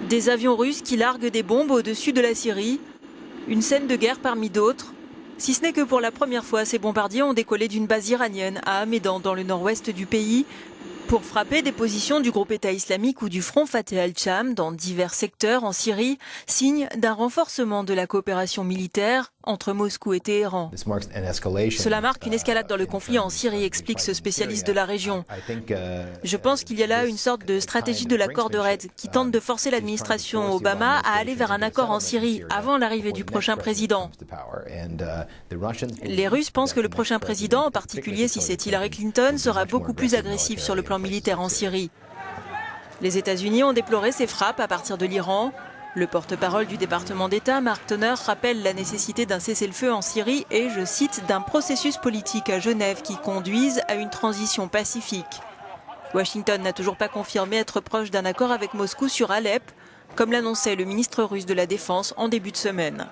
Des avions russes qui larguent des bombes au-dessus de la Syrie. Une scène de guerre parmi d'autres. Si ce n'est que pour la première fois, ces bombardiers ont décollé d'une base iranienne à Hamedan, dans le nord-ouest du pays, pour frapper des positions du groupe État islamique ou du front Fateh al-Cham dans divers secteurs en Syrie, signe d'un renforcement de la coopération militaire entre Moscou et Téhéran. Cela marque une escalade dans le conflit en Syrie, explique ce spécialiste de la région. Je pense qu'il y a là une sorte de stratégie de la corde raide qui tente de forcer l'administration Obama à aller vers un accord en Syrie avant l'arrivée du prochain président. Les Russes pensent que le prochain président, en particulier si c'est Hillary Clinton, sera beaucoup plus agressif sur le plan militaire en Syrie. Les États-Unis ont déploré ces frappes à partir de l'Iran. Le porte-parole du département d'État, Mark Toner, rappelle la nécessité d'un cessez-le-feu en Syrie et, je cite, d'un processus politique à Genève qui conduise à une transition pacifique. Washington n'a toujours pas confirmé être proche d'un accord avec Moscou sur Alep, comme l'annonçait le ministre russe de la Défense en début de semaine.